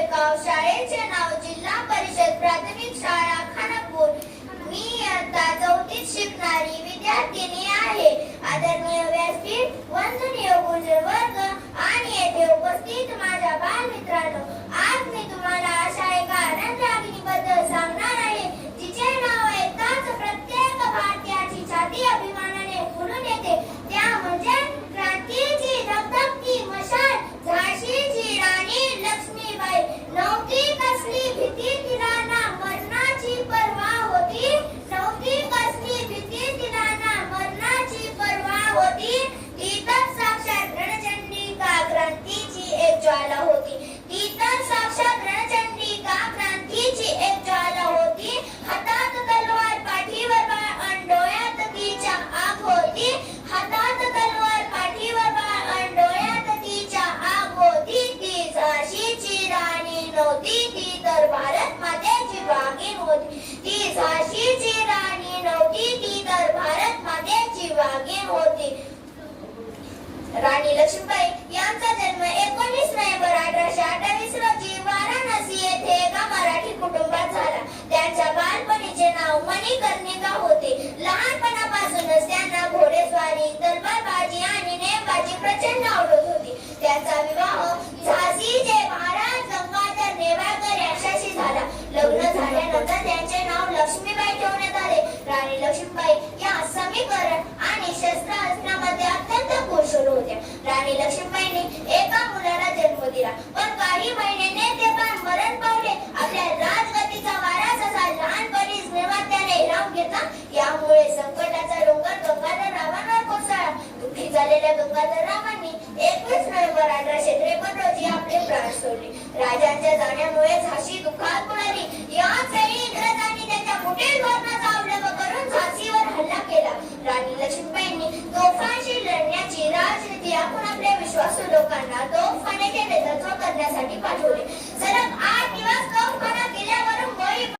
शेगाव. शाळेचे नाव जिल्हा परिषद प्राथमिक शाळा खानापूर. मी इयत्ता 4थीत शिकणारी विद्यार्थिनी आहे. आदरणीय व्यासपीठ, वंदनीय गुरुवर्ग आणि येथे उपस्थित माझ्या बालमित्रांनो, आज मी तुम्हाला अशा एका आनंदरागिणीबद्दल सांगणार आहे जिचे नाव ऐकताच प्रत्येक भारतीयाची छाती अभिमानाने फुलून येते. त्या म्हणजे क्रांतीची धगधगती मशाल, झाशीची राणी लक्ष्मीबाई. नव्हती कसली भीती तिला ना मरणाची पर्वा होती. नव्हती कसली भीती तिला ना मरणाची पर्वा होती. ती तर साक्षात रणचंडिका क्रांतीची एक ज्वाला होती. ती तर साक्षात रणचंडिका क्रांतीची एक ज्वाला होती. हातात तलवार, पाठीवर बाळ अन डोळ्यात तिच्या आग होती. हातात तलवार, पाठीवर बाळ अन डोळ्यात तिच्या आग होती. ती झाशीची राणी नव्हती, ती तर भारत मातेची वाघीण होती. ती झाशीची राणी नव्हती, ती तर भारत मातेची वाघीण होती. राणी लक्ष्मीबाई यांचा जन्म 19 नोव्हेंबर 1828 रोजी वाराणसी येथे एका मराठी कुटुंबात झाला. त्यांच्या बालपणीचे नाव मणिकर्णिका होते. लहानपणापासूनच त्यांना घोडेस्वारी, तलवारबाजी आणि नेमबाजी प्रचंड आवडत होती. त्यांचा विवाह झाशीचे महाराज गंगाधर नेवाळकर यांच्याशी झाला. लग्न झाल्यानंतर त्यांचे नाव लक्ष्मीबाई ठेवण्यात आले. राणी लक्ष्मीबाई या समीकरण आणि शस्त्रास्त्रामध्ये अत्यंत कुशल होत्या. राणी लक्ष्मीबाईंनी एका मुलाला जन्म दिला, पण काही महिन्याने ते पण मरण पावले. आपल्या राजगतीचा वारस असा लहानपणीच निर्मात्याने हिरावून घेतला. यामुळे संकटाचा डोंगर गंगाधररावांवर कोसळला. दुःखी झालेल्या गंगाधररावांनी 21 नोव्हेंबर 1853 रोजी आपले प्राण सोडले. राजांच्या जाण्यामुळे झाशी दुःखात बुडाली. याच वेळी इंग्रजांनी त्यांच्या मुठीवरचा अवलंब करून झाशीवर हल्ला केला. राणी लक्ष्मीबाईंनी तोफांशी लढण्याची राजनीती आखून आपल्या विश्वासू लोकांना तोफखाने